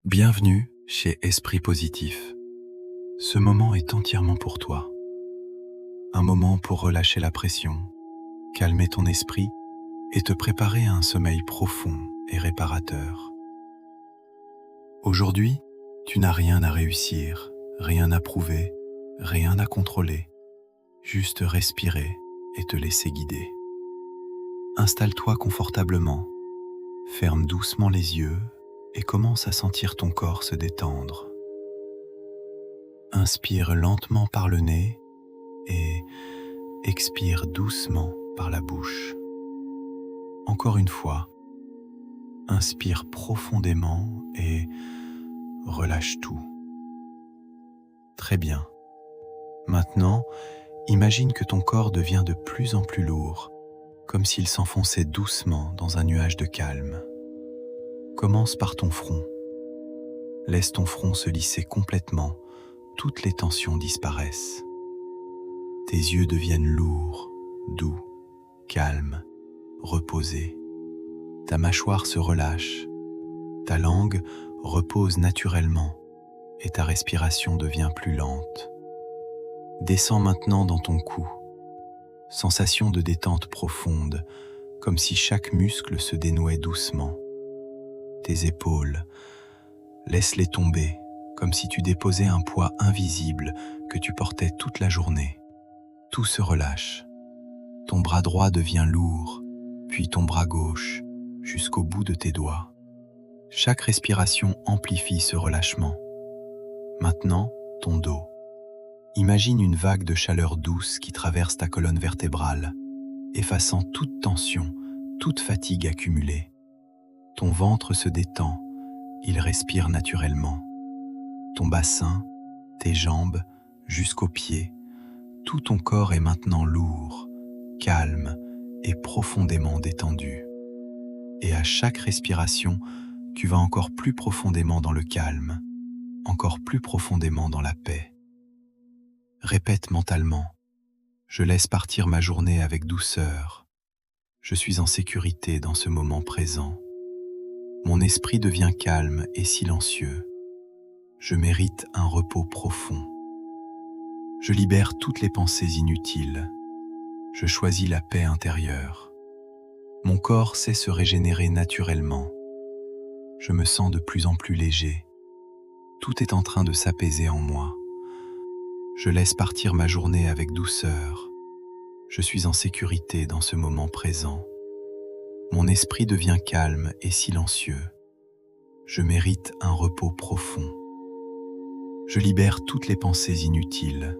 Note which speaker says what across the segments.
Speaker 1: Bienvenue chez Esprit Positif. Ce moment est entièrement pour toi. Un moment pour relâcher la pression, calmer ton esprit et te préparer à un sommeil profond et réparateur. Aujourd'hui, tu n'as rien à réussir, rien à prouver, rien à contrôler. Juste respirer et te laisser guider. Installe-toi confortablement, ferme doucement les yeux et commence à sentir ton corps se détendre. Inspire lentement par le nez et expire doucement par la bouche. Encore une fois, inspire profondément et relâche tout. Très bien. Maintenant, imagine que ton corps devient de plus en plus lourd, comme s'il s'enfonçait doucement dans un nuage de calme. Commence par ton front. Laisse ton front se lisser complètement, toutes les tensions disparaissent. Tes yeux deviennent lourds, doux, calmes, reposés. Ta mâchoire se relâche, ta langue repose naturellement et ta respiration devient plus lente. Descends maintenant dans ton cou, sensation de détente profonde, comme si chaque muscle se dénouait doucement. Tes épaules, laisse-les tomber, comme si tu déposais un poids invisible que tu portais toute la journée. Tout se relâche. Ton bras droit devient lourd, puis ton bras gauche, jusqu'au bout de tes doigts. Chaque respiration amplifie ce relâchement. Maintenant, ton dos. Imagine une vague de chaleur douce qui traverse ta colonne vertébrale, effaçant toute tension, toute fatigue accumulée. Ton ventre se détend, il respire naturellement. Ton bassin, tes jambes, jusqu'aux pieds, tout ton corps est maintenant lourd, calme et profondément détendu. Et à chaque respiration, tu vas encore plus profondément dans le calme, encore plus profondément dans la paix. Répète mentalement, je laisse partir ma journée avec douceur. Je suis en sécurité dans ce moment présent. Mon esprit devient calme et silencieux. Je mérite un repos profond. Je libère toutes les pensées inutiles. Je choisis la paix intérieure. Mon corps sait se régénérer naturellement. Je me sens de plus en plus léger. Tout est en train de s'apaiser en moi. Je laisse partir ma journée avec douceur. Je suis en sécurité dans ce moment présent. Mon esprit devient calme et silencieux. Je mérite un repos profond. Je libère toutes les pensées inutiles.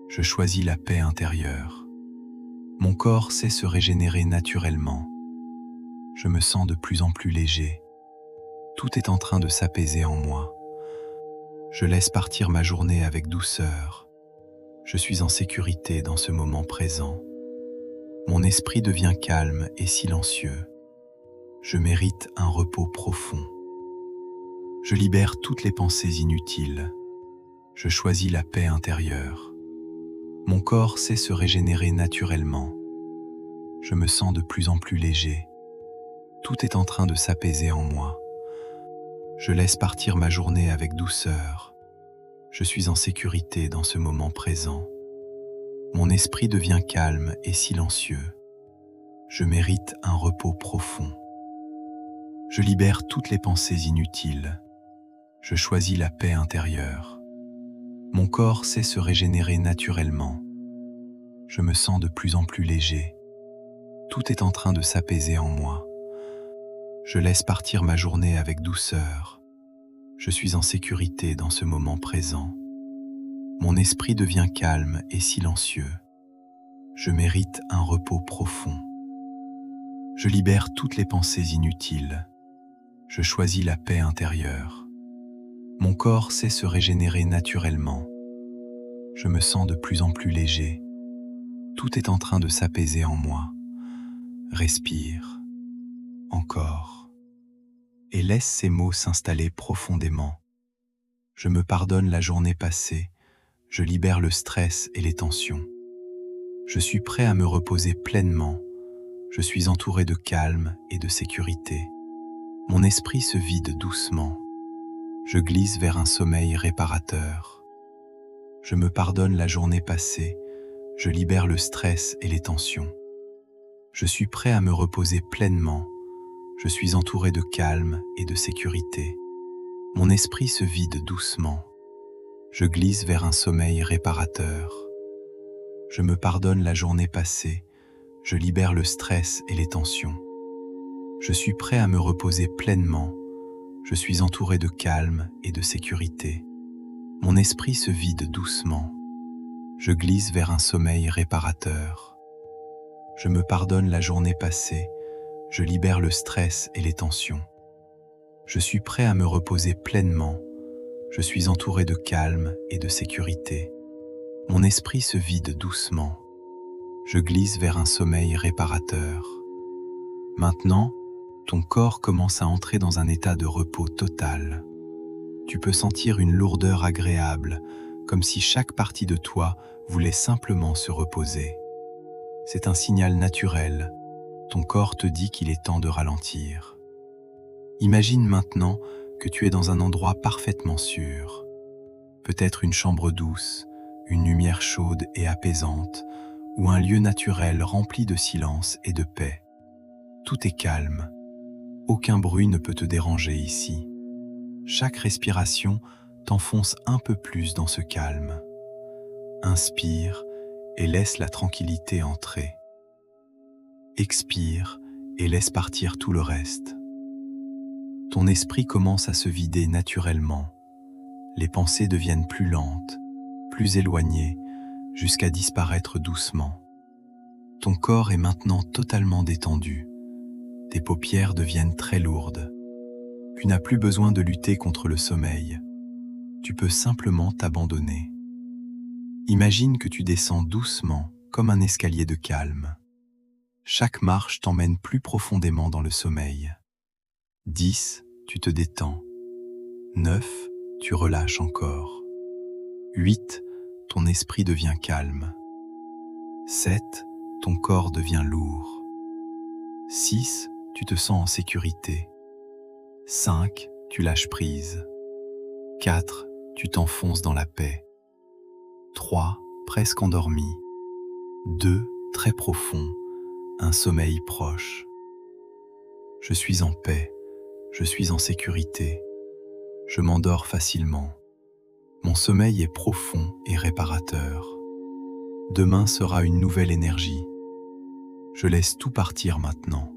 Speaker 1: Je choisis la paix intérieure. Mon corps sait se régénérer naturellement. Je me sens de plus en plus léger. Tout est en train de s'apaiser en moi. Je laisse partir ma journée avec douceur. Je suis en sécurité dans ce moment présent. Mon esprit devient calme et silencieux. Je mérite un repos profond. Je libère toutes les pensées inutiles. Je choisis la paix intérieure. Mon corps sait se régénérer naturellement. Je me sens de plus en plus léger. Tout est en train de s'apaiser en moi. Je laisse partir ma journée avec douceur. Je suis en sécurité dans ce moment présent. Mon esprit devient calme et silencieux. Je mérite un repos profond. Je libère toutes les pensées inutiles. Je choisis la paix intérieure. Mon corps sait se régénérer naturellement. Je me sens de plus en plus léger. Tout est en train de s'apaiser en moi. Je laisse partir ma journée avec douceur. Je suis en sécurité dans ce moment présent. Mon esprit devient calme et silencieux. Je mérite un repos profond. Je libère toutes les pensées inutiles. Je choisis la paix intérieure. Mon corps sait se régénérer naturellement. Je me sens de plus en plus léger. Tout est en train de s'apaiser en moi. Respire. Encore. Et laisse ces mots s'installer profondément. Je me pardonne la journée passée. Je libère le stress et les tensions. Je suis prêt à me reposer pleinement. Je suis entouré de calme et de sécurité. Mon esprit se vide doucement. Je glisse vers un sommeil réparateur. Je me pardonne la journée passée, je libère le stress et les tensions. Je suis prêt à me reposer pleinement, je suis entouré de calme et de sécurité. Mon esprit se vide doucement. Je glisse vers un sommeil réparateur. Je me pardonne la journée passée, je libère le stress et les tensions. Je suis prêt à me reposer pleinement, je suis entouré de calme et de sécurité. Mon esprit se vide doucement. Je glisse vers un sommeil réparateur. Je me pardonne la journée passée, je libère le stress et les tensions. Je suis prêt à me reposer pleinement, je suis entouré de calme et de sécurité. Mon esprit se vide doucement. Je glisse vers un sommeil réparateur. Maintenant, ton corps commence à entrer dans un état de repos total. Tu peux sentir une lourdeur agréable, comme si chaque partie de toi voulait simplement se reposer. C'est un signal naturel. Ton corps te dit qu'il est temps de ralentir. Imagine maintenant que tu es dans un endroit parfaitement sûr. Peut-être une chambre douce, une lumière chaude et apaisante, ou un lieu naturel rempli de silence et de paix. Tout est calme. Aucun bruit ne peut te déranger ici. Chaque respiration t'enfonce un peu plus dans ce calme. Inspire et laisse la tranquillité entrer. Expire et laisse partir tout le reste. Ton esprit commence à se vider naturellement. Les pensées deviennent plus lentes, plus éloignées, jusqu'à disparaître doucement. Ton corps est maintenant totalement détendu. Tes paupières deviennent très lourdes. Tu n'as plus besoin de lutter contre le sommeil. Tu peux simplement t'abandonner. Imagine que tu descends doucement, comme un escalier de calme. Chaque marche t'emmène plus profondément dans le sommeil. 10, tu te détends. 9, tu relâches encore. 8, ton esprit devient calme. 7, ton corps devient lourd. 6, tu te sens en sécurité. 5, tu lâches prise. 4, tu t'enfonces dans la paix. 3, presque endormi. 2, très profond, un sommeil proche. Je suis en paix, je suis en sécurité. Je m'endors facilement. Mon sommeil est profond et réparateur. Demain sera une nouvelle énergie. Je laisse tout partir maintenant.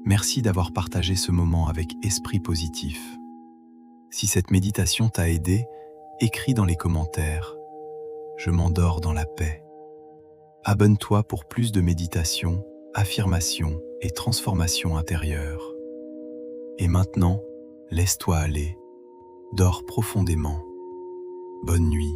Speaker 1: Merci d'avoir partagé ce moment avec esprit positif. Si cette méditation t'a aidé, écris dans les commentaires. Je m'endors dans la paix. Abonne-toi pour plus de méditation, affirmation et transformation intérieure. Et maintenant, laisse-toi aller. Dors profondément. Bonne nuit.